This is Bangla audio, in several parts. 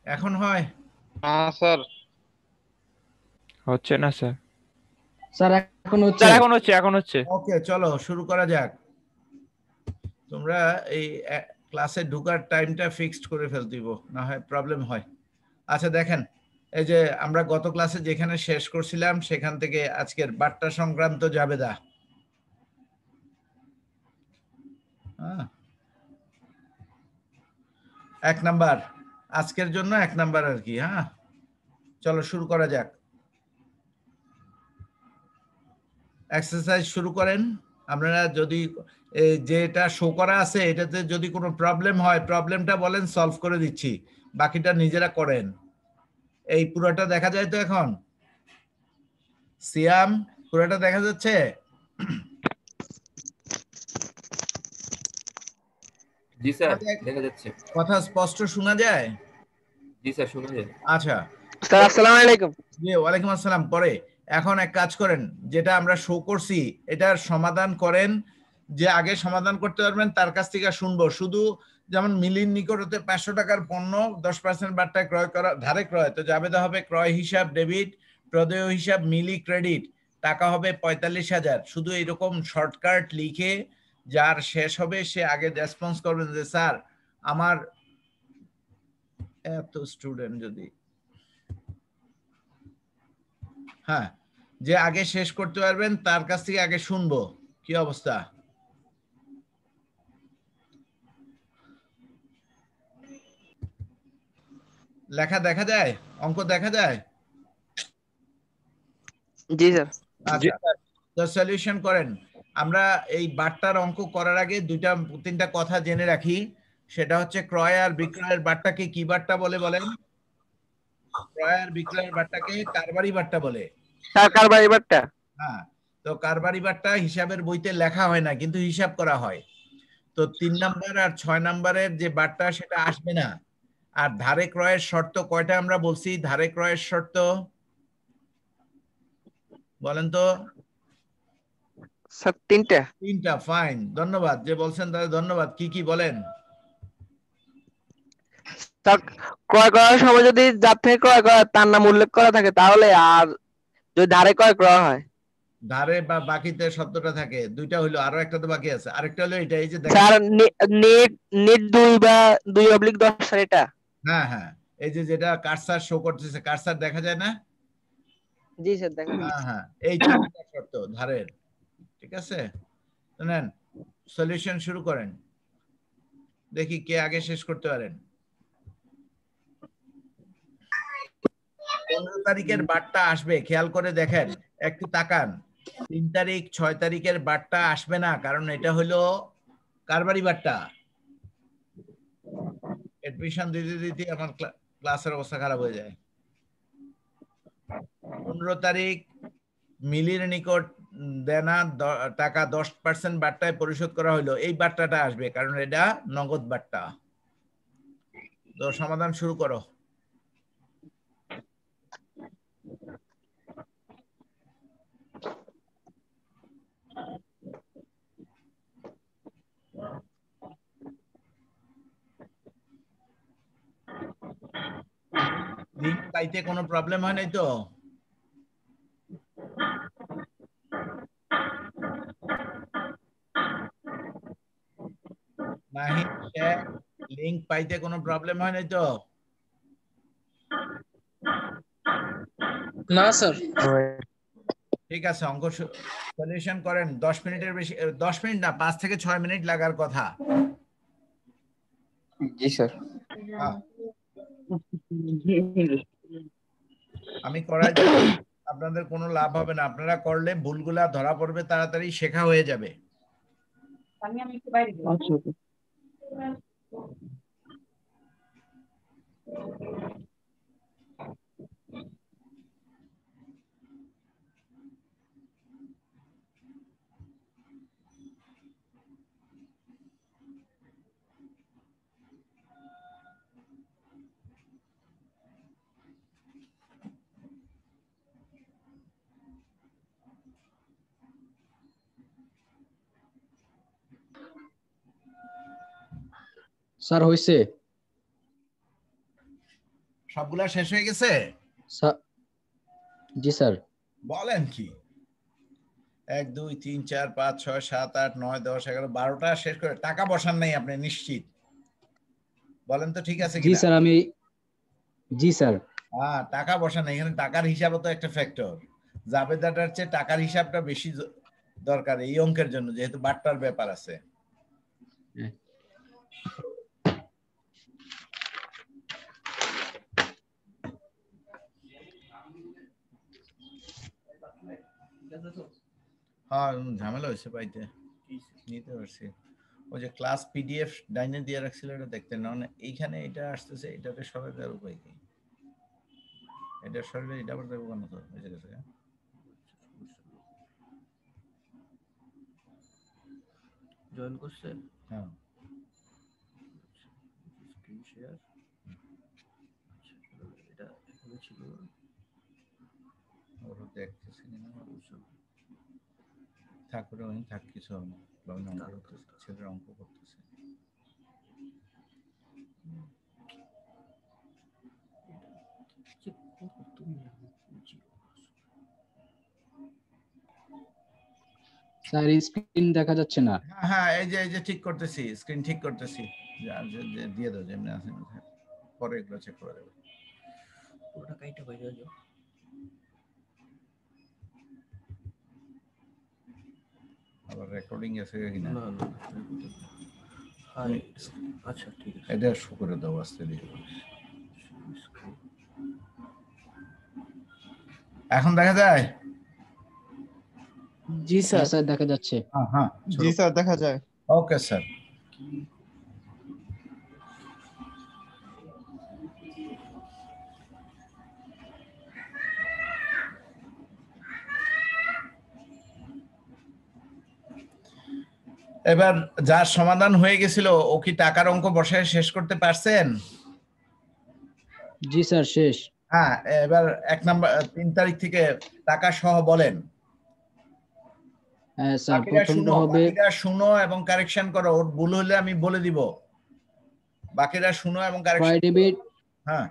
এখন হয়? না স্যার, হচ্ছে না স্যার। স্যার এখন হচ্ছে। স্যার এখন হচ্ছে, এখন হচ্ছে। ওকে, চলো শুরু করা যাক। তোমরা এই ক্লাসে ঢোকার টাইমটা ফিক্সড করে ফেলতেইব, না হয় প্রবলেম হয়। আচ্ছা দেখেন, এই যে আমরা গত ক্লাসে যেখানে শেষ করছিলাম সেখান থেকে আজকের বাট্টা সংক্রান্ত জাবেদা। হ্যাঁ, 1 নাম্বার আজকের জন্য, 1 নাম্বার আর কি। হ্যাঁ, চলো শুরু করা যাক। এক্সারসাইজ শুরু করেন। আপনারা যদি যেটা শো করা আছে এটাতে যদি কোনো প্রবলেম হয়, প্রবলেমটা বলেন, সলভ করে দিচ্ছি, বাকিটা নিজেরা করেন। এই পুরোটা দেখা যায় তো এখন? সিয়াম, পুরোটা দেখা যাচ্ছে? জি স্যার, দেখা যাচ্ছে। কথা স্পষ্ট শোনা যায়? জি স্যার, শোনা যায়। আচ্ছা, স্যার আসসালামু আলাইকুম। জি ওয়ালাইকুম আসসালাম। পরে এখন এক কাজ করেন, যেটা আমরা শো করছি এটার সমাধান করেন। যে আগে সমাধান করতে পারবেন তার কাছ থেকে শুনবো। শুধু যেমন মিলির নিকট হতে 500 টাকার পণ্য 10% বাট্টায় ক্রয় করা, ধারে ক্রয়, তো জাবেদা হবে ক্রয় হিসাব ডেবিট, প্রদেয় হিসাব মিলি ক্রেডিট, টাকা হবে 45,000। শুধু এরকম শর্টকাট লিখে যার শেষ হবে সে আগে রেসপন্স করবেন যে স্যার আমার এত স্টুডেন্ট যদি, হ্যাঁ, যে আগে শেষ করতে পারবেন তার কাছ থেকে আগে শুনবো কি অবস্থা। লেখা দেখা যায়? অঙ্ক দেখা যায়? জি স্যার। আচ্ছা, তো সলিউশন করেন। আমরা এই বাট্টার অঙ্ক করার আগে দুইটা তিনটা কথা জেনে রাখি। সেটা হচ্ছে ক্রয় আর বিক্রয়ের বাট্টাকে কি বাট্টা বলে বলেন? ক্রয় আর বিক্রয়ের বাট্টাকে কারবারি বাট্টা বলে। স্যার কারবার এবারটা। হ্যাঁ, তো কারবারি বাট্টা হিসাবের বইতে লেখা হয় না, কিন্তু হিসাব করা হয়। তো 3 নাম্বার আর 6 নাম্বারের যে বাট্টা সেটা আসবে না। আর ধারে ক্রয়ের শর্ত কয়টা আমরা বলছি? ধারে ক্রয়ের শর্ত বলেন তো? স্যার 3টা। 3টা। ফাইন, ধন্যবাদ। যে বলছেন তাদের ধন্যবাদ। কি কি বলেন? স্যার ক্রয় করার সময় যদি যার থেকে ক্রয় করা তার নাম উল্লেখ করা থাকে তাহলে, আর যদি ধারে ক্রয় হয়। ধারে বা বাকিতে শব্দটা থাকে। দুইটা হইলো, আরো একটা তো বাকি আছে। আরেকটা হলো এটা, এই যে দেখেন। স্যার নেট নেট 2 বা 2/10 স্যার এটা। হ্যাঁ হ্যাঁ, এই যে যেটা কার্সার শো করতেছে, কার্সার দেখা যায় না? জি স্যার দেখা হ্যাঁ যাচ্ছে। হ্যাঁ, এই 3টা শর্ত ধারের। ঠিক আছে, নেন সলিউশন শুরু করেন। দেখি কে আগে শেষ করতে পারেন। 15 তারিখের বারটা আসবে, খেয়াল করে দেখেন, একটু তাকান। 3 তারিখ 6 তারিখের বারটা আসবে না, কারণ এটা হলো কারবারি বারটা। এডমিশন দিতে দিতে আমার ক্লাসের অবস্থা খারাপ হয়ে যায়। 15 তারিখ মিলির নিকট দেনা টাকা 10% বাট্টায় পরিশোধ করা হলো, এই বাট্টাটা আসবে কারণ এটা নগদ বাট্টা। তো সমাধান শুরু করো। লিংক পাইতে কোনো প্রবলেম হয় নাই তো? নাহিদ শেখ, লিংক পাইতে কোনো প্রবলেম হয় নাই তো? না স্যার। ঠিক আছে, অঙ্ক সলিউশন করেন। 10 মিনিটের বেশি, 10 মিনিট না, 5 থেকে 6 মিনিট লাগার কথা। জি স্যার। হ্যাঁ, আমি করাই দিচ্ছি, আপনাদের কোনো লাভ হবে না। আপনারা করলে ভুলগুলা ধরা পড়বে, তাড়াতাড়ি শেখা হয়ে যাবে। স্যার হইছে। সবগুলা শেষ হয়ে গেছে? জি স্যার। বলেন কি 1 2 3 4 5 6 7 8 9 10 11 12টা শেষ করে টাকা বসান নাই আপনি নিশ্চিত? বলেন তো ঠিক আছে জি কিনা? স্যার জি স্যার। হ্যাঁ, টাকা বসান নাই, এখানে টাকার হিসাবও তো একটা ফ্যাক্টর। জাবেদাটার চেয়ে টাকার হিসাবটা বেশি দরকার এই অঙ্কের জন্য, যেহেতু বাট্টার ব্যাপার আছে। হ্যাঁ, ঝামেলা হয়েছে পাইতে, নিতে পারছি। ওই যে ক্লাস পিডিএফ ডাইনে দিয়ে রাখছিল, এটা দেখতে না, মানে এইখানে এটা আসতেছে, এটাতে সরাই দেওয়ার উপায় কি? এটা সরালে এটা আবার দেবো কেন? তো হয়ে গেছে। জয়েন করছে? হ্যাঁ, স্ক্রিন শেয়ার। এটা এখানে ছিল না। ওরা দেখতেছি না, ঠাকুর থাক কিছু হবে না। অঙ্ক করতেছে, ছেলের অঙ্ক করতেছে। স্যার স্ক্রিন দেখা যাচ্ছে না। হ্যাঁ হ্যাঁ, এই যে ঠিক করতেছি, স্ক্রিন ঠিক করতেছি। দিয়ে দাও যেমনি আছে, পরে এগুলো চেক করে দেবো। পুরোটা কাইটা বাইরে যাও। আবার রেকর্ডিং আছে কিনা? না না, আচ্ছা ঠিক আছে। এটা শো করে দাও আস্তে দিয়ে। এখন দেখা যায়? জি স্যার। স্যার দেখা যাচ্ছে। হ্যাঁ হ্যাঁ, জি স্যার দেখা যায়। Okay sir. এবার যার সমাধান হয়ে গেছিল, ও কি টাকার অঙ্ক বসায় শেষ করতে পারছেন? জি স্যার শেষ। হ্যাঁ, এবার 1 নাম্বার 3 তারিখ থেকে টাকা সহ বলেন। হ্যাঁ স্যার, বাকিরা প্রথমটা শুনো, হবে বাকিরা শুনো এবং কারেকশন করো, ওর ভুল হলে আমি বলে দিব। বাকিরা শুনো এবং ক্রয় কারেকশন। ডেবিট। হ্যাঁ,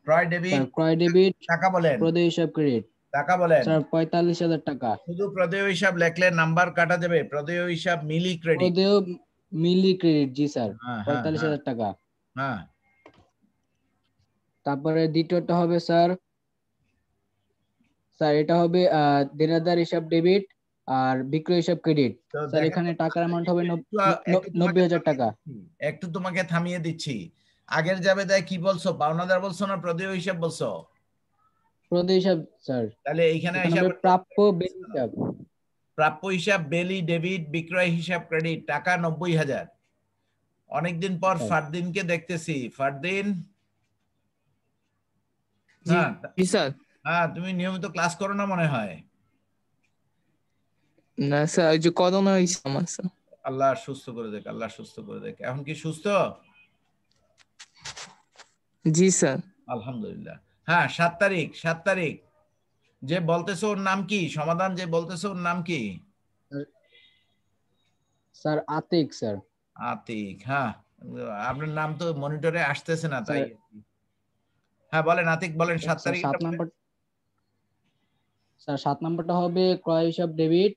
ক্রয় ডেবিট। স্যার ক্রয় ডেবিট। টাকা বলেন। প্রদেয় হিসাব ক্রেডিট। টাকা বলেন। স্যার 45,000 টাকা। শুধু প্রদেয় হিসাব লেখলে নাম্বার কাটা যাবে। প্রদেয় হিসাব মিলি ক্রেডিট। প্রদেয় মিলি ক্রেডিট, জি স্যার। হ্যাঁ হ্যাঁ 45,000 টাকা। হ্যাঁ। তারপরে দ্বিতীয়টা হবে স্যার এটা হবে দেনাদার হিসাব ডেবিট আর বিক্রয় হিসাব ক্রেডিট। তো স্যার দেখেন, এখানে টাকার অ্যামাউন্ট হবে একটু তোমাকে 90,000 টাকা। একটু তোমাকে থামিয়ে দিচ্ছি। আগের যাবে দেয় কি বলছো? পাওনাদার বলছো না প্রদেয় হিসাব বলছো? প্রদেয় হিসাব স্যার। তাহলে এইখানে এখানে হিসাব হবে প্রাপ্য ব্যয় হিসাব। প্রাপ্য হিসাব বেলি ডেবিট, বিক্রয় হিসাব ক্রেডিট, টাকা 90,000। অনেকদিন পর ফারদিনকে দেখতেছি। ফারদিন, হ্যাঁ জি স্যার। হ্যাঁ, তুমি নিয়মিত ক্লাস করো না মনে হয়। না স্যার, ওই যে করোনা হয়েছে আমার স্যার। আল্লাহ সুস্থ করে দেখ, আল্লাহ সুস্থ করে দেখ। এখন কি সুস্থ? জি স্যার। আলহামদুলিল্লাহ। হ্যাঁ, 7 তারিখ, 7 তারিখ যে বলতেছো ওর নাম কি? সমাধান যে বলতেছো ওর নাম কি? Sir Atik sir. আতিক, হ্যাঁ। আপনার নাম তো মনিটরে আসতেছে না তাই। হ্যাঁ বলেন আতিক, বলেন 7 তারিখ। 7 নাম্বার স্যার, 7 নাম্বারটা হবে ক্রয় হিসাব ডেবিট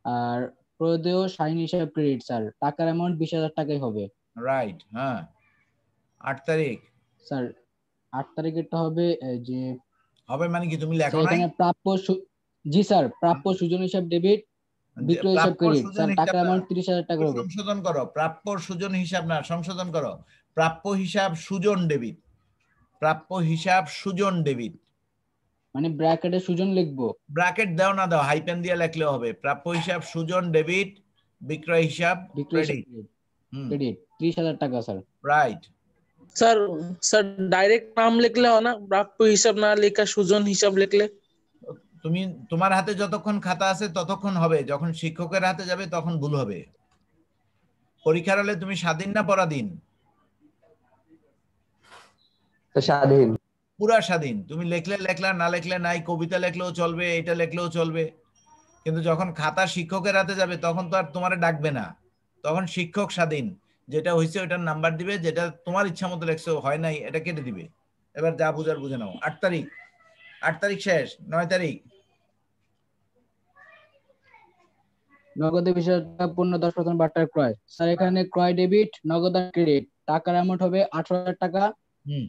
আর প্রদেয় সাইন হিসাব ক্রেডিট স্যার। টাকার অ্যামাউন্ট 20,000 টাকাই হবে। রাইট, হ্যাঁ। 8 তারিখ স্যার 8 তারিখেরটা হবে যে হবে মানে কি তুমি লেখো নাই? এখানে জি স্যার, প্রাপ্য সুজন হিসাব ডেবিট, বিক্রয় হিসাব প্রাপ্য ক্রেডিট সুজন স্যার। হিসাব টাকার না, অ্যামাউন্ট 30,000 টাকা হবে। সংশোধন করো। প্রাপ্য সুজন হিসাব না, সংশোধন করো। প্রাপ্য হিসাব সুজন ডেবিট। প্রাপ্য হিসাব সুজন ডেবিট। মানে ব্র্যাকেটে সুজন লিখবো। ব্র্যাকেট দাও না দাও, হাইপেন দিয়ে লিখলেও হবে। প্রাপ্য হিসাব সুজন ডেবিট, বিক্রয় হিসাব ক্রেডিট। ক্রেডিট 30,000 টাকা sir. Right. Sir sir direct নাম লিখলে হয় না? প্রাপ্য হিসাব না লেখা সুজন হিসাব লিখলে? তুমি তোমার হাতে যতক্ষণ খাতা আছে ততক্ষণ হবে, যখন শিক্ষকের হাতে যাবে তখন ভুল হবে। পরীক্ষার হলে তুমি স্বাধীন না পরাধীন? স্বাধীন। পুরা স্বাধীন। তুমি লেখলে লেখলা, না লেখলে নাই। কবিতা লেখলেও চলবে, এটা লেখলেও চলবে। কিন্তু যখন খাতা শিক্ষকের হাতে যাবে তখন তো আর তোমারে ডাকবে না। তখন শিক্ষক স্বাধীন। যেটা হয়েছে ওটার নাম্বার দিবে, যেটা তোমার ইচ্ছা মতো লেখছো হয় নাই এটা কেটে দিবে। এবার যা বুঝার বুঝে নাও। 8 তারিখ, 8 তারিখ শেষ, 9 তারিখ। নগদে 20,000 পণ্য 10% বার্তার ক্রয়। স্যার এখানে ক্রয় ডেবিট, নগদান ক্রেডিট। টাকার অ্যামাউন্ট হবে 18,000 টাকা, হুম,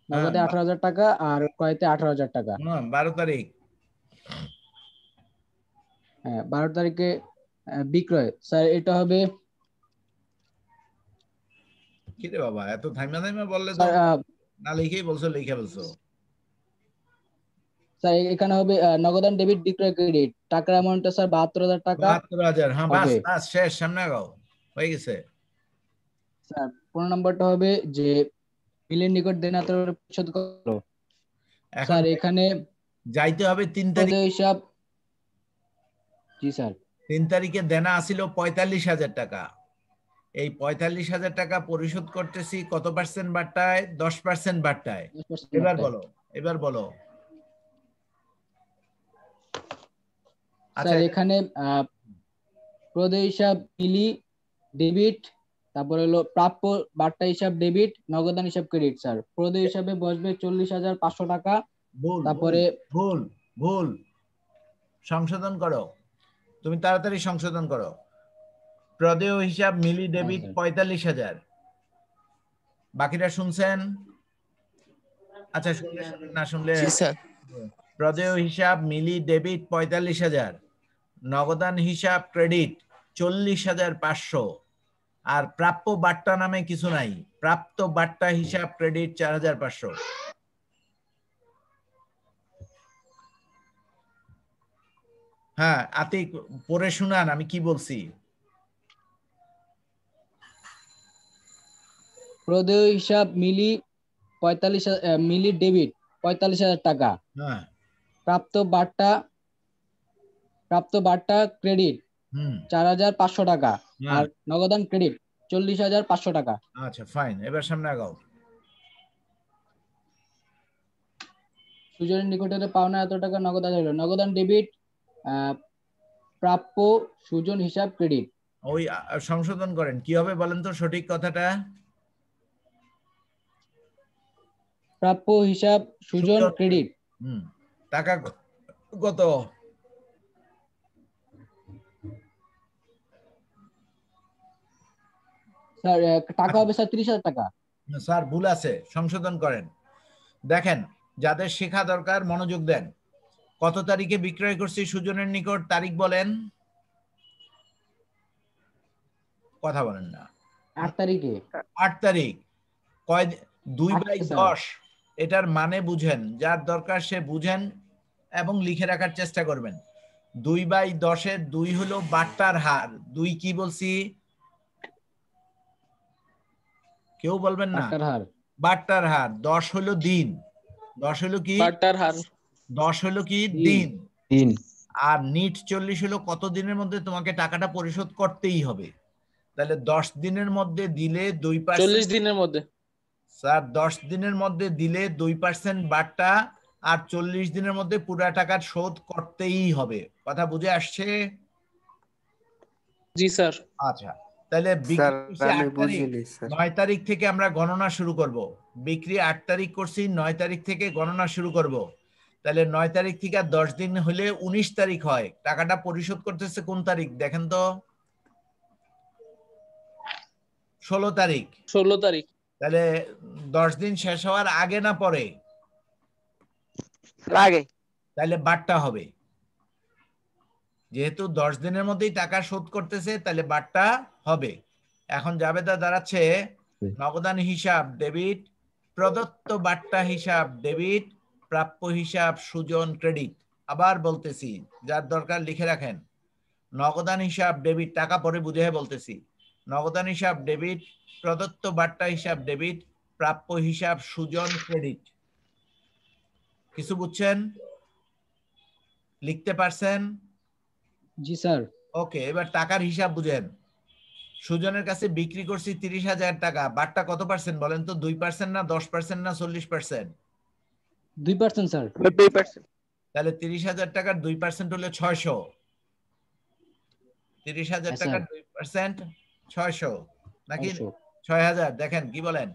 নগদে 18,000 টাকা আর ক্রয়তে 18,000 টাকা। 12 তারিখ। হ্যাঁ, 12 তারিখে বিক্রয়। স্যার এটা হবে কি রে বাবা, এত থাইমা থাইমা বললে তো, স্যার না লিখেই বলছো, লিখে বলছো। স্যার এখানে হবে নগদান ডেবিট, বিক্রয় ক্রেডিট। টাকার অ্যামাউন্টটা স্যার 72,000 টাকা 72,000। হ্যাঁ, বাস হবে। বাস শেষ, সামনে আগাও, হয়ে গেছে। স্যার 15 নম্বরটা হবে যে মিলের নিকট দেনা পরিশোধ করো। এখন স্যার এখানে যাইতে হবে 3 তারিখ। প্রদেয় হিসাব। জি স্যার। 3 তারিখে দেনা আসিল 45,000 টাকা। এই 45,000 টাকা পরিশোধ করতেছি কত পার্সেন্ট বাট্টায়? 10% বাট্টায়। 10% এবার বার্তায়। বলো, এবার বলো। আচ্ছা, স্যার এখানে প্রদেয় হিসাব মিলি ডেবিট, তারপরে হলো প্রাপ্য বার্তা হিসাব ডেবিট, নগদান হিসাব ক্রেডিট। স্যার প্রদেয় হিসাবে বসবে 40,500 টাকা। ভুল তারপরে ভুল ভুল সংশোধন করো, তুমি তাড়াতাড়ি সংশোধন করো। প্রদেয় হিসাব মিলি ডেবিট স্যার। 45,000। বাকিটা শুনছেন? আচ্ছা, শুনলে শুনুন, না শুনলে জি স্যার। প্রদেয় হিসাব মিলি ডেবিট 45,000, নগদান হিসাব ক্রেডিট 40,500, আর প্রাপ্য বাট্টা নামে কিছু নাই। প্রাপ্ত বাট্টা হিসাব ক্রেডিট 4,500। হ্যাঁ আতিক, পড়ে শুনান আমি কি বলছি। প্রদেয় হিসাব মিলি 45,000 মিলি ডেবিট 45,000 টাকা। হ্যাঁ, প্রাপ্ত বার্তা ক্রেডিট হুম, 4,500 টাকা হ্যাঁ। আর নগদান ক্রেডিট 40,500 টাকা। আচ্ছা ফাইন, এবার সামনে আগাও। সুজনের নিকটে পাওনা এত টাকা নগদ আদায় হলো। নগদান ডেবিট, প্রাপ্য সুজন হিসাব ক্রেডিট। ওই সংশোধন করেন, কি হবে বলেন তো সঠিক কথাটা? প্রাপ্য হিসাব সুজন ক্রেডিট। হুম, টাকা কত? স্যার টাকা হবে স্যার 30,000 টাকা। স্যার ভুল আছে, সংশোধন করেন। দেখেন, যাদের শেখা দরকার মনোযোগ দেন। কত তারিখে বিক্রয় করছি সুজনের নিকট? তারিখ বলেন, কথা বলেন না। 8 তারিখে। 8 তারিখ। কয়? 8 স্যার। 2/10। এটার মানে বুঝেন, যার দরকার সে বুঝেন এবং লিখে রাখার চেষ্টা করবেন। 2/10 2 হলো বাট্টার হার। 2 কি বলছি? কেউ বলবেন না। বার্তার হার। বাট্টার হার। 10 হলো দিন। 10 হলো কি? বার্তার হার। 10 হলো কি? দিন। দিন। আর নিট 40 হলো কত দিনের মধ্যে তোমাকে টাকাটা পরিশোধ করতেই হবে। তাহলে 10 দিনের মধ্যে দিলে 2%। 40 দিনের মধ্যে। স্যার 10 দিনের মধ্যে দিলে 2% বাট্টা, আর 40 দিনের মধ্যে পুরা টাকা শোধ করতেই হবে। কথা বুঝে আসছে? জি স্যার। আচ্ছা, তাহলে স্যার বিক্রি করছি আমি 8 তারিখ। বুঝিনি স্যার। 9 তারিখ থেকে আমরা গণনা শুরু করব। বিক্রি 8 তারিখ করছি, 9 তারিখ থেকে গণনা শুরু করব। তাহলে 9 তারিখ থেকে 10 দিন হলে 19 তারিখ হয়। টাকাটা পরিশোধ করতেছে কোন তারিখ দেখেন তো? 16 তারিখ। 16 তারিখ। তাহলে 10 দিন শেষ হওয়ার আগে না পরে? লাগে। তাহলে বাট্টা হবে। যেহেতু 10 দিনের মধ্যেই টাকা শোধ করতেছে, তাহলে বাট্টা হবে। এখন জাবেদা দাঁড়াচ্ছে নগদান হিসাব ডেবিট, প্রদত্ত বাট্টা হিসাব ডেবিট, প্রাপ্য হিসাব সুজন ক্রেডিট। আবার বলতেছি, যার দরকার লিখে রাখেন। নগদান হিসাব ডেবিট, টাকা পরে বুঝে বলতেছি। নগদান হিসাব ডেবিট, প্রদত্ত বাট্টা হিসাব ডেবিট, প্রাপ্য হিসাব সুজন ক্রেডিট। কিছু বুঝছেন? লিখতে পারছেন? জি স্যার। ওকে, এবার টাকার হিসাব বুঝেন। সুজনের কাছে বিক্রি করছি 30,000 টাকা। বাট্টা কত পার্সেন্ট বলেন তো? 2% না 10% না 40%? 2% স্যার। 2%। তাহলে 30,000 টাকার 2% হলে 600। 30,000 হ্যাঁ, টাকার স্যার। 2% 600 নাকি 600। 6,000? দেখেন কি বলেন?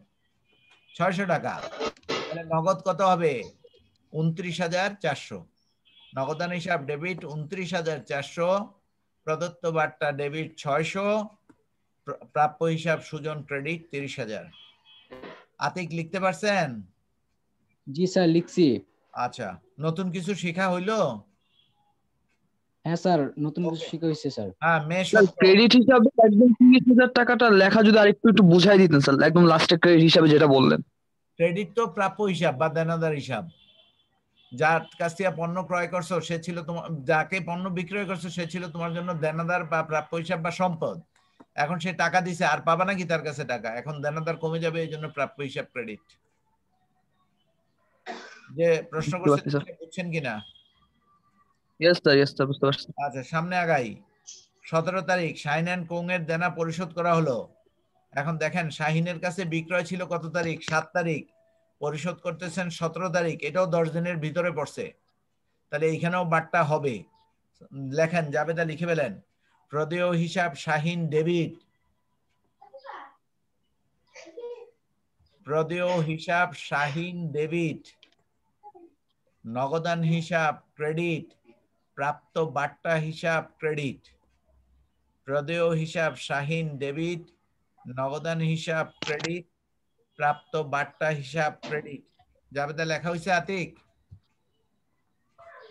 600 টাকা। তাহলে নগদ কত হবে? 29,400। নগদান হিসাব ডেবিট 29,400, প্রদত্ত বার্তা ডেবিট 600, প্রাপ্য হিসাব সুজন ক্রেডিট 30,000। আতিক লিখতে পারছেন? জি স্যার লিখছি। আচ্ছা, নতুন কিছু শেখা হইলো? হ্যাঁ স্যার, নতুন কিছু Okay. শিখা হয়েছে স্যার। হ্যাঁ, মে স্যার 17। ক্রেডিট হিসাবে একদম 30,000 টাকাটা লেখা যদি আরেকটু একটু বুঝাই দিতেন স্যার, একদম লাস্টে ক্রেডিট হিসাবে যেটা বললেন। ক্রেডিট তো প্রাপ্য হিসাব বা দেনাদার হিসাব। যার কাছ থেকে পণ্য ক্রয় করছো সে ছিল তোমার, যাকে পণ্য বিক্রয় করছো সে ছিল তোমার জন্য দেনাদার বা প্রাপ্য হিসাব বা সম্পদ। এখন সে টাকা দিছে, আর পাবা নাকি তার কাছে টাকা? এখন দেনাদার কমে যাবে, এই জন্য প্রাপ্য হিসাব ক্রেডিট। যে প্রশ্ন বুঝতে করছেন পারছি স্যার। বুঝছেন কিনা? ইয়েস স্যার বুঝতে পারছি। আচ্ছা, সামনে আগাই। 17 তারিখ শাহিন এন্ড কোং এর দেনা পরিশোধ করা হলো। এখন দেখেন শাহিনের কাছে বিক্রয় ছিল কত তারিখ? 7 তারিখ। পরিশোধ করতেছেন 17 তারিখ, এটাও 10 দিনের ভিতরে পড়ছে। তাহলে এইখানেও বাট্টা হবে। লেখেন, জাবেদা লিখে ফেলেন। প্রদেয় হিসাব শাহিন ডেবিট, প্রদেয় হিসাব শাহিন ডেবিট, নগদান হিসাব ক্রেডিট, প্রাপ্ত বাট্টা হিসাব ক্রেডিট। প্রদেয় হিসাব শাহিন ডেবিট, নগদান হিসাব ক্রেডিট, প্রাপ্ত বাট্টা হিসাব ক্রেডিট। জাবেদা লেখা হয়েছে আতিক?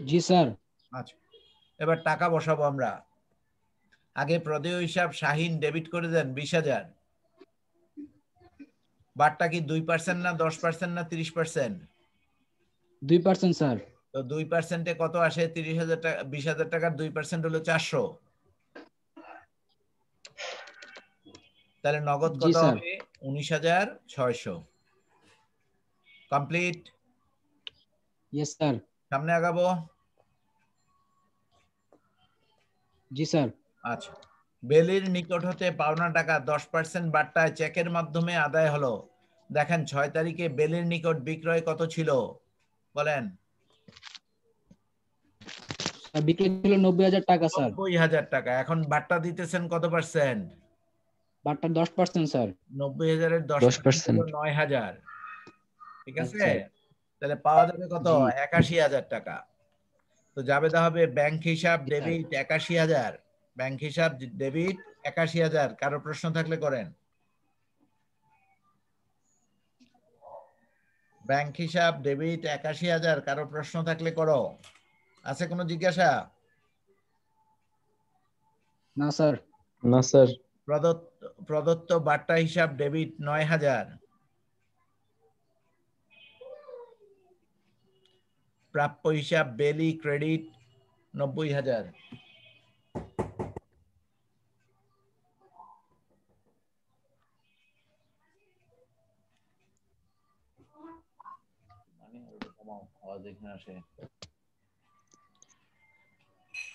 জি স্যার। আচ্ছা, এবার টাকা বসাবো আমরা। আগে প্রদেয় হিসাব শাহিন ডেবিট করে দেন 20,000। বাট্টা কি 2% না 10% না 30%? 2% স্যার। তো 2%-এ কত আসে? 30,000 টাকা। 20,000 টাকার 2% হলো 400। তাহলে নগদ জি কত স্যার। হবে? 19,600। কমপ্লিট। Yes sir. সামনে আগাবো। জি স্যার। আচ্ছা, বেলির নিকট হতে পাওনা টাকা 10% বাট্টায় চেকের মাধ্যমে আদায় হলো। দেখেন 6 তারিখে বেলির নিকট বিক্রয় কত ছিল বলেন? স্যার বিক্রি ছিল 90,000 টাকা স্যার। 90,000 টাকা। এখন বাট্টা দিতেছেন কত পার্সেন্ট? বাট্টা 10% স্যার। 90,000-এর 10% হলো 9,000। ঠিক আছে? আচ্ছা। তাহলে পাওয়া যাবে কত? জি। 81,000 টাকা। তো জাবেদা হবে ব্যাংক হিসাব জি, স্যার। ডেবিট 81,000। ব্যাংক হিসাব ডেবিট 81,000। কারো প্রশ্ন থাকলে করেন। ব্যাংক হিসাব ডেবিট 81,000। কারো প্রশ্ন থাকলে করো। আছে কোনো জিজ্ঞাসা? না স্যার। না স্যার। প্রদত্ত বাট্টা হিসাব ডেবিট 9,000। প্রাপ্য হিসাব বেলি ক্রেডিট 90,000।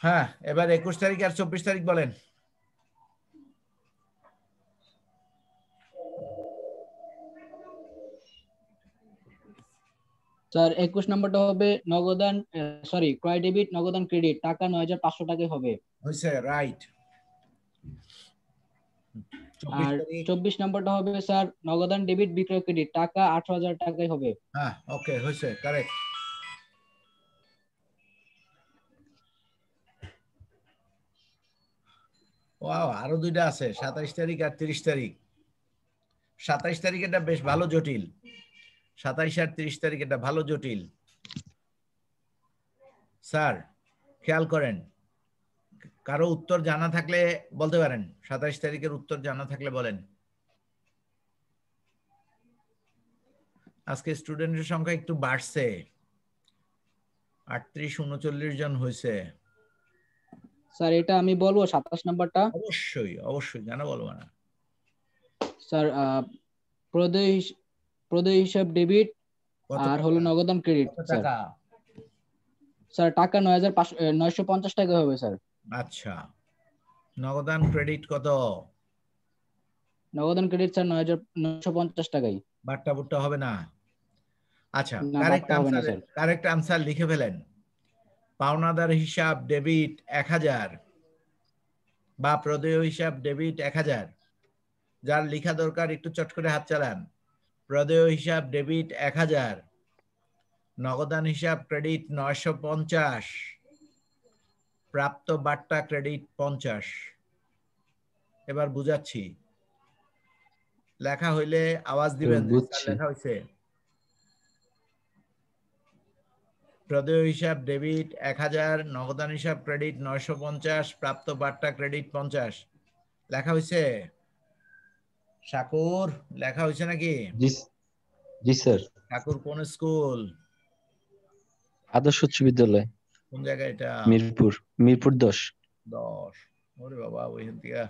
হ্যাঁ, এবার 21 তারিখ আর 24 তারিখ বলেন। স্যার 21 নম্বরটা হবে নগদান, সরি ক্রয় ডেবিট নগদান ক্রেডিট টাকা 9,500 টাকাই হবে। হয়েছে, রাইট। আর 24 নম্বরটা হবে স্যার নগদান ডেবিট বিক্রয় ক্রেডিট টাকা 18,000 টাকাই হবে। হ্যাঁ, ওকে, হয়েছে, কারেক্ট। ওয়াও, আরো দুইটা আছে, 27 তারিখ আর 30 তারিখ। 27 তারিখ এটা বেশ ভালো জটিল। 27 আর 30 তারিখ এটা ভালো জটিল। স্যার খেয়াল করেন, কারো উত্তর জানা থাকলে বলতে পারেন। 27 তারিখের উত্তর জানা থাকলে বলেন। আজকে স্টুডেন্টের সংখ্যা একটু বাড়ছে, 38-39 জন হয়েছে। স্যার এটা আমি বলবো 27 নম্বরটা। অবশ্যই অবশ্যই, কেন বলবো না। স্যার প্রদেয় হিসাব ডেবিট আর হলো নগদান ক্রেডিট স্যার। স্যার টাকা 9,950 টাকা হবে স্যার। আচ্ছা, নগদান ক্রেডিট কত? নগদান ক্রেডিট স্যার 9,950 টাকাই। বাট্টা বুট্টা হবে না। আচ্ছা, না, কারেক্ট বাট্টা হবে না আনসার, স্যার। কারেক্ট আনসার লিখে ফেলেন। পাওনাদার হিসাব ডেবিট 1,000 বা প্রদেয় হিসাব ডেবিট 1,000। যার লেখা দরকার একটু চট করে হাত চালান। প্রদেয় হিসাব ডেবিট 1000, নগদান হিসাব ক্রেডিট 950, প্রাপ্ত বাট্টা ক্রেডিট 50। এবার বুঝাচ্ছি, লেখা হইলে আওয়াজ দিবেন যে স্যার বুঝছি। লেখা হইছে। প্রদেয় হিসাব ডেবিট 1000, নগদান হিসাব ক্রেডিট 950, প্রাপ্ত বাট্টা ক্রেডিট 50। লেখা হইছে? শাকুর লেখা হইছে নাকি? জি জি স্যার। ঠাকুর কোন স্কুল? আদর্শ উচ্চ বিদ্যালয়, কোন জায়গায় এটা? মিরপুর 10। 10। ওরে বাবা, ওইখান থেকে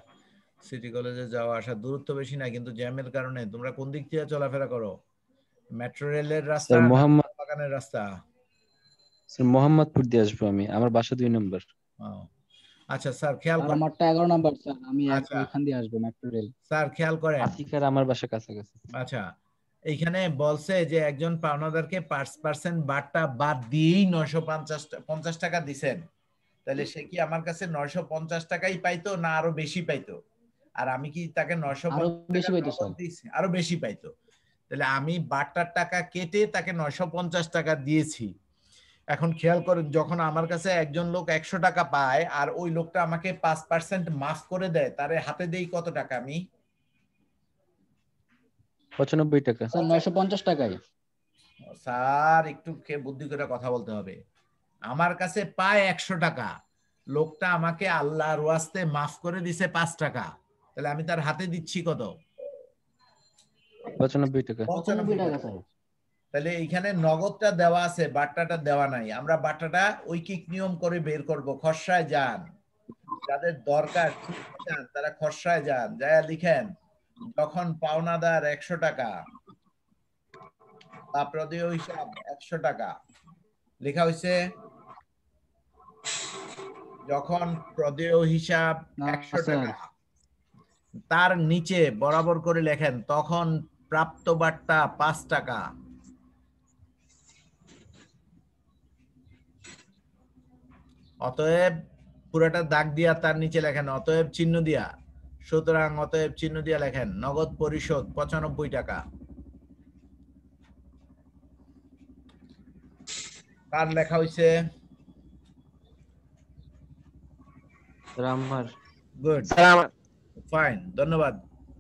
সিটি কলেজে যাওয়া আসা দূরত্ব বেশি না, কিন্তু জ্যামের কারণে। তোমরা কোন দিক থেকে চলাফেরা করো? মেট্রো রেলের রাস্তা স্যার না বাগানের রাস্তা? মোহাম্মদপুর দিয়ে আসবো আমি, আমার বাসা 2 নম্বর। আচ্ছা স্যার, খেয়াল স্যার করেন। আমারটা 11 নাম্বার স্যার, আমি আচ্ছা ওইখান দিয়ে আসবো মেট্রো রেল। স্যার খেয়াল করেন। আতিকার আমার বাসা কাছাকাছি। আচ্ছা, এইখানে বলছে যে একজন পাওনাদারকে 5% বাট্টা বাদ দিয়েই 950 টাকা দিছেন, তাহলে সে কি আমার কাছে 950 টাকাই পাইতো না আরো বেশি পাইতো? আর আমি কি তাকে 950 আরো বেশি পাইতো স্যার। আরো বেশি পাইতো? তাহলে আমি বাট্টার টাকা কেটে তাকে 950 টাকা দিয়েছি। এখন খেয়াল করেন, যখন আমার কাছে একজন লোক 100 টাকা পায় আর ওই লোকটা আমাকে 5% মাফ করে দেয়, তারে হাতে দেই কত টাকা আমি? 95 টাকা। স্যার 950 টাকায়। স্যার একটু বুদ্ধি করে কথা বলতে হবে। আমার কাছে পায় 100 টাকা, লোকটা আমাকে আল্লাহর ওয়াস্তে মাফ করে দিছে 5 টাকা, তাহলে আমি তার হাতে দিচ্ছি কত? 95 টাকা। 95 টাকা স্যার। তাহলে এইখানে নগদটা দেওয়া আছে, বাট্টাটা দেওয়া নাই। আমরা বাট্টাটা ঐকিক নিয়ম করে বের করব। খসড়ায় যান, যাদের দরকার যান তারা খসড়ায় যান, যায় লিখেন যখন পাওনাদার 100 টাকা বা প্রদেয় হিসাব 100 টাকা লেখা হয়েছে, যখন প্রদেয় হিসাব 100 টাকা, তার নিচে বরাবর করে লেখেন তখন প্রাপ্ত বাট্টা 5 টাকা। অতএব পুরাটা দাগ দিয়া তার নিচে লেখেন অতএব চিহ্ন দিয়া, সুতরাং অতএব চিহ্ন দিয়া লেখেন নগদ পরিশোধ 95 টাকা। কার লেখা হইছে? আমার। গুড, স্যার আমার ফাইন, ধন্যবাদ।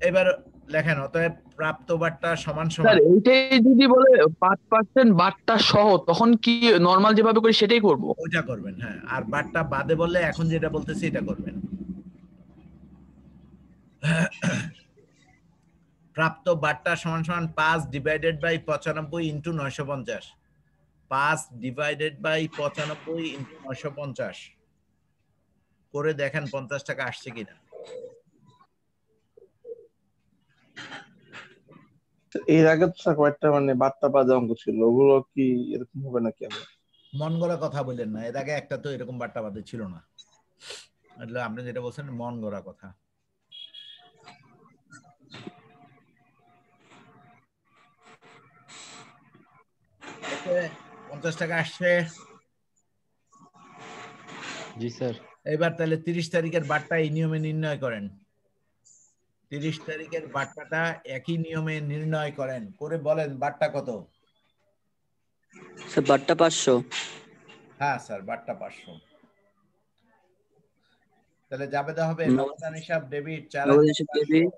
এবার লেখেন অতএব প্রাপ্ত বাট্টা সমান স্যার সমান। এইটাই যদি বলে 5% বাট্টা সহ, তখন কি নরমাল যেভাবে করি সেটাই করব? ওইটা করবেন, হ্যাঁ। আর বাট্টা বাদে বললে এখন যেটা বলতেছি এটা করবেন। প্রাপ্ত বাট্টা সমান সমান 5 divided by 95 into 950। 5 divided by 95 into 950 করে দেখেন 50 টাকা আসছে কিনা। এর আগে তো স্যার কয়েকটা মানে বার্তা বাজে অঙ্ক ছিল, ওগুলো কি এরকম হবে নাকি? আবার মন গড়া কথা বললেন না, এর আগে একটা তো এরকম বাট্টা বাদে ছিল না। એટલે আপনি যেটা বলছেন মন গড়া কথা। ওকে, 50 টাকা আসছে। জি স্যার। এবার তাহলে 30 তারিখের বাট্টা এই নিয়মে নির্ণয় করেন। 30 তারিখের বাট্টাটা একই নিয়মে নির্ণয় করেন, করে বলেন বাট্টা কত? স্যার বাট্টা 500। হ্যাঁ স্যার, বাট্টা 500। তাহলে জাবেদা হবে নগদান হিসাব ডেবিট নগদ হিসাব ডেবিট,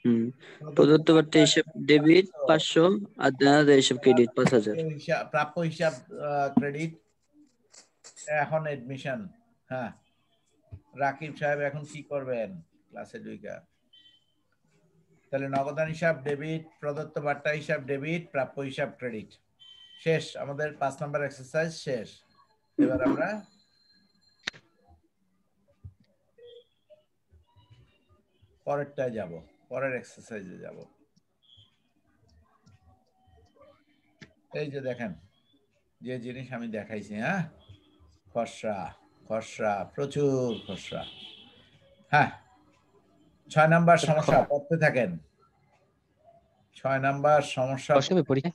4500, প্রদত্ত বাট্টা হিসাব ডেবিট 500 আর দেনাদার হিসাব ক্রেডিট 5000। প্রাপ্য হিসাব ক্রেডিট। এখন এডমিশন, হ্যাঁ রাকিব সাহেব এখন কি করবেন ক্লাসে ঢুইকা? তাহলে নগদান হিসাব ডেবিট, প্রদত্ত বাট্টা হিসাব ডেবিট, প্রাপ্য হিসাব ক্রেডিট। শেষ, আমাদের 5 নাম্বার এক্সারসাইজ শেষ। এবার আমরা পরেরটায় যাব, পরের এক্সারসাইজে যাব। এই যে দেখেন যে জিনিস আমি দেখাইছি, হ্যাঁ খসড়া, খসড়া, প্রচুর খসড়া। হ্যাঁ 6 নাম্বার সমস্যা পড়তে থাকেন। 6 নাম্বার সমস্যা পরীক্ষা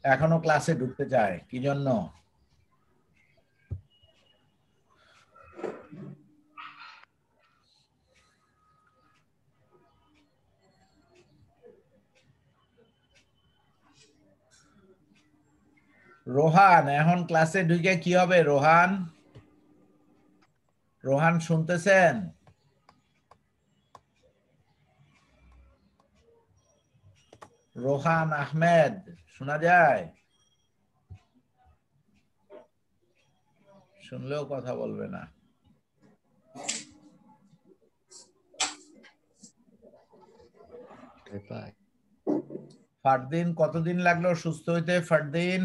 এখনো ক্লাসে ঢুকতে চায় কি জন্য? রোহান এখন ক্লাসে ঢুকে কি হবে? রোহান, রোহান শুনতেছেন? রোহান আহমেদ শোনা যায়? শুনলেও কথা বলবে না। ফারদিন কতদিন লাগলো সুস্থ হইতে? ফারদিন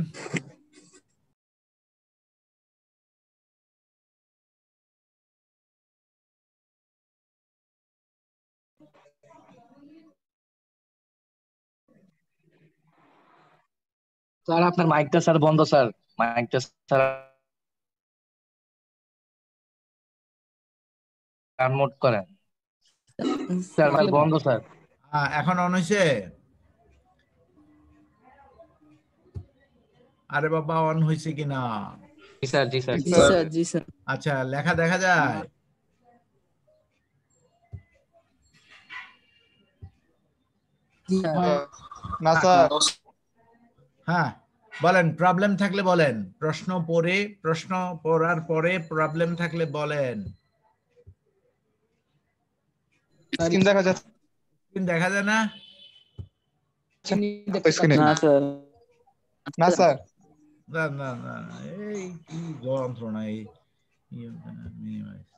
স্যার আপনার মাইকটা স্যার বন্ধ স্যার, মাইকটা স্যার আনমিউট করেন স্যার, মাইক বন্ধ স্যার। এখন অন হয়েছে? আরে বাবা অন হয়েছে কিনা? জি স্যার, জি স্যার, জি স্যার, জি স্যার। আচ্ছা লেখা দেখা যায়? জি স্যার। না স্যার। হ্যাঁ বলেন, প্রবলেম থাকলে বলেন, প্রশ্ন পড়ে প্রশ্ন পড়ার পরে প্রবলেম থাকলে বলেন। স্ক্রিন দেখা যাচ্ছে? স্ক্রিন দেখা যায় না? স্ক্রিনে না স্যার। না স্যার। না না না, এই কি যন্ত্রণা! এই minimize।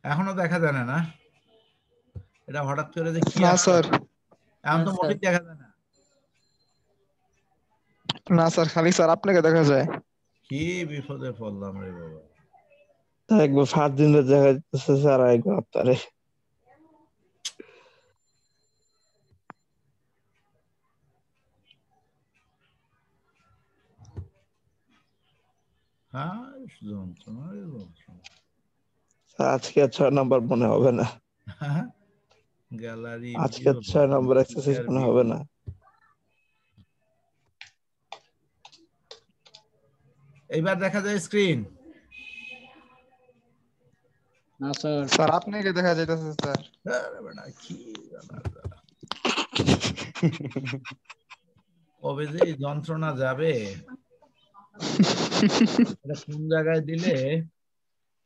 এখনো দেখা যায় না? না এটা হঠাৎ করে যে কি না আসলো? স্যার। এখন তো না, মোটেই দেখা যায় না। না স্যার, খালি স্যার আপনাকে দেখা যায়। কি বিপদে পড়লাম রে বাবা! একবার ফারদিন দেখা যাচ্ছে স্যার, একবার আপনারে। হ্যাঁ যন্ত্রণা রে যন্ত্রণা। আজকে 6 নাম্বার মনে হবে না। গ্যালারি আজকে 6 নাম্বার এক্সারসাইজ মনে হবে না। এইবার দেখা যায় স্ক্রিন? না স্যার। স্যার আপনাকে দেখা যাইতেছে স্যার। আরে বেটা কি জানা জানা। কবে যে এই যন্ত্রণা যাবে, এটা কোন জায়গায় দিলে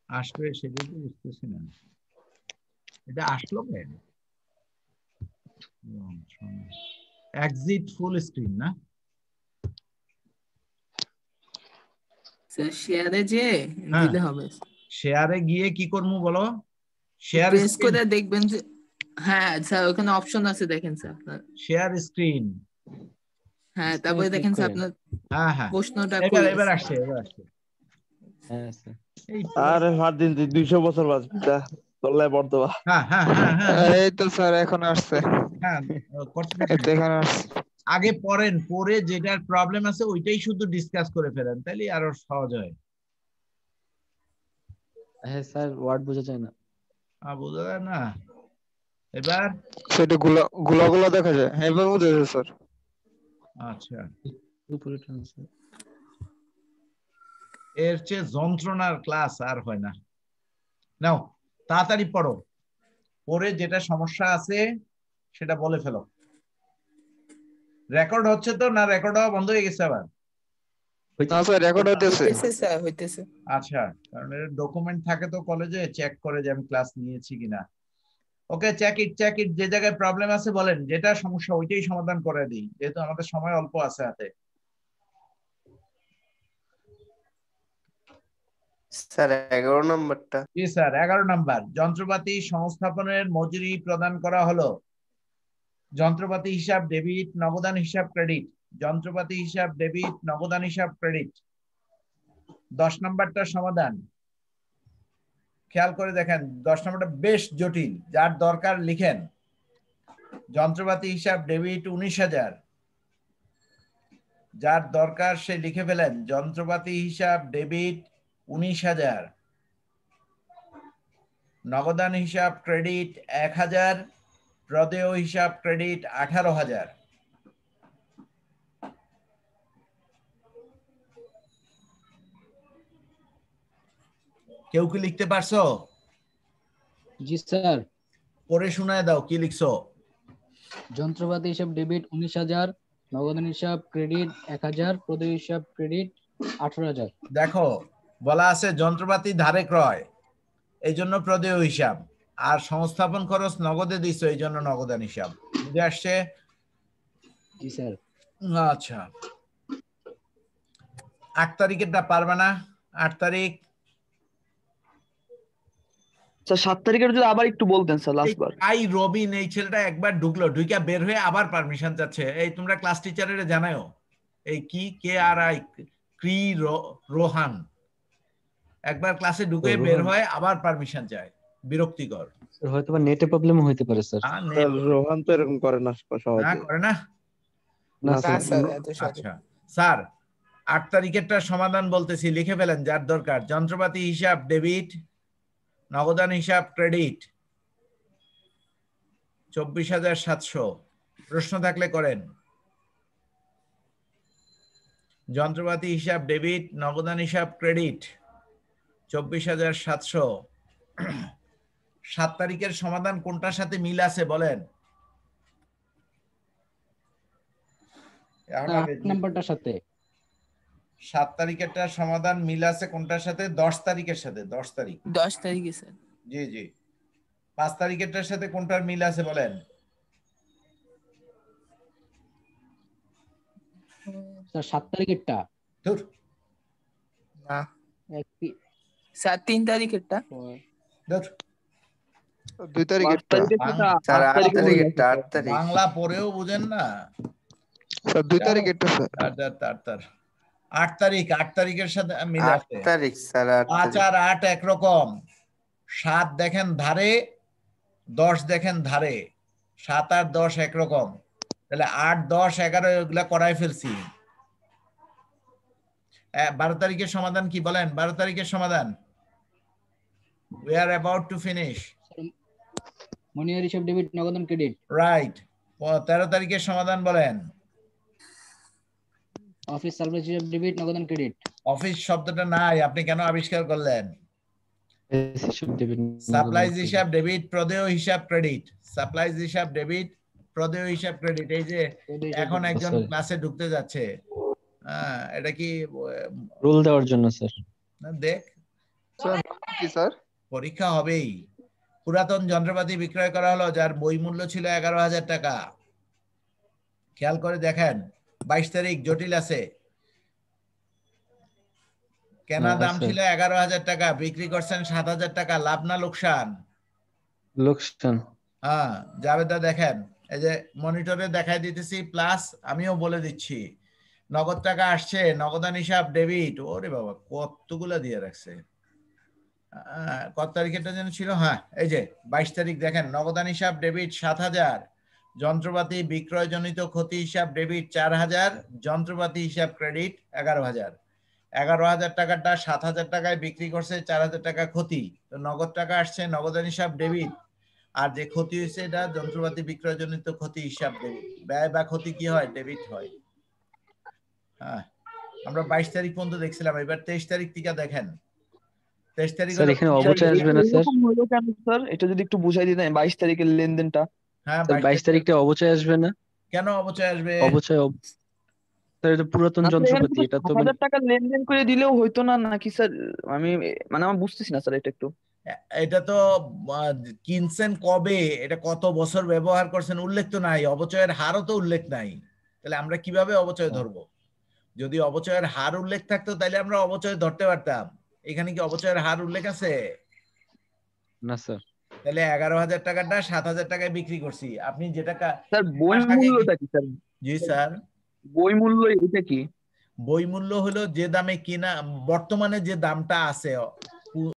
আসবে সেটাই তো বুঝতেছি না। এটা আসলো কেন? এক্সিট ফুল স্ক্রিন না? স্যার শেয়ারে যে দিলে হবে। শেয়ারে গিয়ে কি করবো বলো? শেয়ার প্রেস করে দেখবেন যে, হ্যাঁ স্যার ওখানে অপশন আছে দেখেন স্যার আপনার। Share screen. হ্যাঁ তারপরে দেখেন স্যার আপনার হ্যাঁ হ্যাঁ প্রশ্নটা এবার আসছে, এবার আসছে। হ্যাঁ স্যার। আরে ফারদিন 200 বছর বাঁচবি তা তোল্লাই বর্তবা। হ্যাঁ হ্যাঁ হ্যাঁ হ্যাঁ এই তো স্যার এখন আসছে। হ্যাঁ এটা এখানে আসছে। আগে পড়েন, পড়ে যেটার প্রবলেম আছে ওইটাই শুধু ডিসকাস করে ফেলেন, তাহলে আরো সহজ হয়। হ্যাঁ স্যার, ওয়ার্ড বোঝা যায় না। বোঝা যায় না? এবার সেটা গুলা দেখা যায়। হ্যাঁ এবার বোঝা যায় স্যার। আচ্ছা, উপরে ট্রান্সফার। এর চেয়ে যন্ত্রণার ক্লাস আর হয় না। নাও তাড়াতাড়ি পড়ো, পড়ে যেটা সমস্যা আছে সেটা বলে ফেলো। রেকর্ড হচ্ছে তো না? রেকর্ড হওয়া বন্ধ হয়ে গেছে আবার? না স্যার, রেকর্ড হইতেছে। স্যার হইতেছে। আচ্ছা, কারণ এর ডকুমেন্ট থাকে তো কলেজে, চেক করে যে আমি ক্লাস নিয়েছি কিনা। ওকে, চেক ইট চেক ইট। যে জায়গায় প্রবলেম আছে বলেন, যেটা সমস্যা ওইটাই সমাধান করে দিই, যেহেতু আমাদের সময় অল্প আছে হাতে। স্যার 11 নম্বরটা। জি স্যার, 11 নাম্বার। যন্ত্রপাতি সংস্থাপনের মজুরি প্রদান করা হলো। যন্ত্রপাতি হিসাব ডেবিট, নগদান হিসাব ক্রেডিট। যন্ত্রপাতি হিসাব ডেবিট, নগদান হিসাব ক্রেডিট। 10 নাম্বারটা সমাধান খেয়াল করে দেখেন। 10 নাম্বারটা বেশ জটিল, যার দরকার লিখেন। যন্ত্রপাতি হিসাব ডেবিট 19,000, যার দরকার সে লিখে ফেলেন। যন্ত্রপাতি হিসাব ডেবিট 19,000। নগদান হিসাব ক্রেডিট 1000, প্রদেয় হিসাব ক্রেডিট 18,000। কেউ কি লিখতে পারছো? জি স্যার। পড়ে শোনায় দাও কি লিখছো। যন্ত্রপাতি হিসাব ডেবিট 19,000, নগদান হিসাব ক্রেডিট 1,000, প্রদেয় হিসাব ক্রেডিট 18,000। দেখো বলা আছে যন্ত্রপাতি ধারে ক্রয়, এই জন্য প্রদেয় হিসাব, আর সংস্থাপন খরচ নগদে দিছো, এই জন্য নগদান হিসাব। বুঝে আসছে? জি স্যার। আচ্ছা 8 তারিখেরটা পারবে না? 8 তারিখ স্যার 7 তারিখের যদি আবার একটু বলতেন sir last bar. I Robin এই ছেলেটা একবার ঢুকলো, ঢুকে বের হয়ে আবার পারমিশন চাচ্ছে। এই তোমরা ক্লাস টিচারের জানাও এই কি KRI ক্রি রোহান একবার ক্লাসে ঢুকে বের হয় আবার পারমিশন চায়, বিরক্তিকর। স্যার হয়তো বা নেটে প্রবলেম হইতে পারে স্যার। স্যার রোহান তো এরকম করে না সহজে। না করে না? না স্যার। আচ্ছা স্যার 8 তারিখেরটা সমাধান বলতেছি, লিখে ফেলেন যার দরকার। যন্ত্রপাতি হিসাব ডেবিট, নগদান হিসাব ক্রেডিট 24,700। প্রশ্ন থাকলে করেন। যন্ত্রপাতি হিসাব ডেবিট, নগদান হিসাব ক্রেডিট 24,700। 7 তারিখের সমাধান কোনটার সাথে মিল আছে বলেন? 8 নাম্বারটার সাথে। 7 তারিখেরটা সমাধান মিল আছে কোনটার সাথে? 10 তারিখের সাথে। 10 তারিখ। 10 তারিখে স্যার। জি জি। 5 তারিখেরটার সাথে কোনটার মিল আছে বলেন? স্যার 7 তারিখেরটা। ধুর না স্যার 3 তারিখেরটা। ধুর 2 তারিখেরটা। স্যার 8 তারিখেরটা। বাংলা পড়েও বুঝেন না স্যার 2 তারিখেরটা স্যার। 8 তারিখ। 8 তারিখের সাথে মিল আছে। 8 তারিখ স্যার। 5 আর 8 একরকম। 7 দেখেন ধারে, 10 দেখেন ধারে। 7 আর 10 একরকম। তাহলে 8, 10, 11 এগুলা করাই ফেলছি। 12 তারিখের সমাধান কি বলেন? 12 তারিখের সমাধান। We are about to finish. মনিহার হিসাব ডেবিট, নগদান ক্রেডিট। রাইট। 13 তারিখের সমাধান বলেন। অফিস সার্ভিস হিসাব ডেবিট, নগদান ক্রেডিট। অফিস শব্দটা নাই, আপনি কেন আবিষ্কার করলেন? সাপ্লাইজ হিসাব ডেবিট, প্রদেয় হিসাব ক্রেডিট। সাপ্লাইজ হিসাব ডেবিট, প্রদেয় হিসাব ক্রেডিট। এই যে এখন একজন ক্লাসে ঢুকতে যাচ্ছে, এটা কি রোল দেওয়ার জন্য স্যার? দেখ স্যার কি স্যার? পরীক্ষা হবেই। পুরাতন যন্ত্রপাতি বিক্রয় করা হলো যার বই মূল্য ছিল 11,000 টাকা। খেয়াল করে দেখেন 22 তারিখ জটিল আছে। কেনা দাম ছিল 11,000 টাকা, বিক্রি করছেন 7,000 টাকা। লাভ না লোকসান? লোকসান। হ্যাঁ জাবেদা দেখেন, এই যে মনিটরে দেখাই দিতেছি, প্লাস আমিও বলে দিচ্ছি। নগদ টাকা আসছে, নগদান হিসাব ডেবিট। ওরে বাবা কতগুলা দিয়ে রাখছে। কত তারিখেরটা যেন ছিল? হ্যাঁ এই যে 22 তারিখ দেখেন, নগদান হিসাব ডেবিট 7,000, যন্ত্রপাতি বিক্রয়জনিত ক্ষতি হিসাব ডেবিট 4,000, যন্ত্রপাতি হিসাব ক্রেডিট 11,000। 11,000 টাকাটা 7,000 টাকায় বিক্রি করছে, 4,000 টাকা ক্ষতি। তো নগদ টাকা আসছে, নগদান হিসাব ডেবিট, আর যে ক্ষতি হয়েছে এটা যন্ত্রপাতি বিক্রয়জনিত ক্ষতি হিসাব ডেবিট। ব্যয় বা ক্ষতি কি হয়? ডেবিট হয়। হ্যাঁ আমরা 22 তারিখ পর্যন্ত দেখছিলাম, এবার 23 তারিখ থেকে দেখেন। 23 তারিখ স্যার এখানে অবচয় আসবে না স্যার? স্যার এটা যদি একটু বুঝাই দিতেন 22 তারিখের লেনদেনটা। হ্যাঁ 22 তারিখটা অবচয় আসবে না? কেন অবচয় আসবে? অবচয় স্যার এটা পুরাতন যন্ত্রপাতি, এটা তো 7,000 টাকা লেনদেন করে দিলেও হইতো না নাকি স্যার? আমি আমার বুঝতেছি না স্যার এটা একটু। এটা তো কিনছেন কবে, এটা কত বছর ব্যবহার করছেন উল্লেখ তো নাই, অবচয়ের হারও তো উল্লেখ নাই। তাহলে আমরা কিভাবে অবচয় ধরবো? যদি অবচয়ের হার উল্লেখ থাকতো তাহলে আমরা অবচয় ধরতে পারতাম। এখানে কি অবচয়ের হার উল্লেখ আছে? না স্যার। তাহলে 11,000 টাকাটা 7,000 টাকায় বিক্রি করছি। আপনি যেটা স্যার বই মূল্যটা কি স্যার? জি স্যার বই মূল্য এটা কি? বই মূল্য হলো যে দামে কিনা, বর্তমানে যে দামটা আছে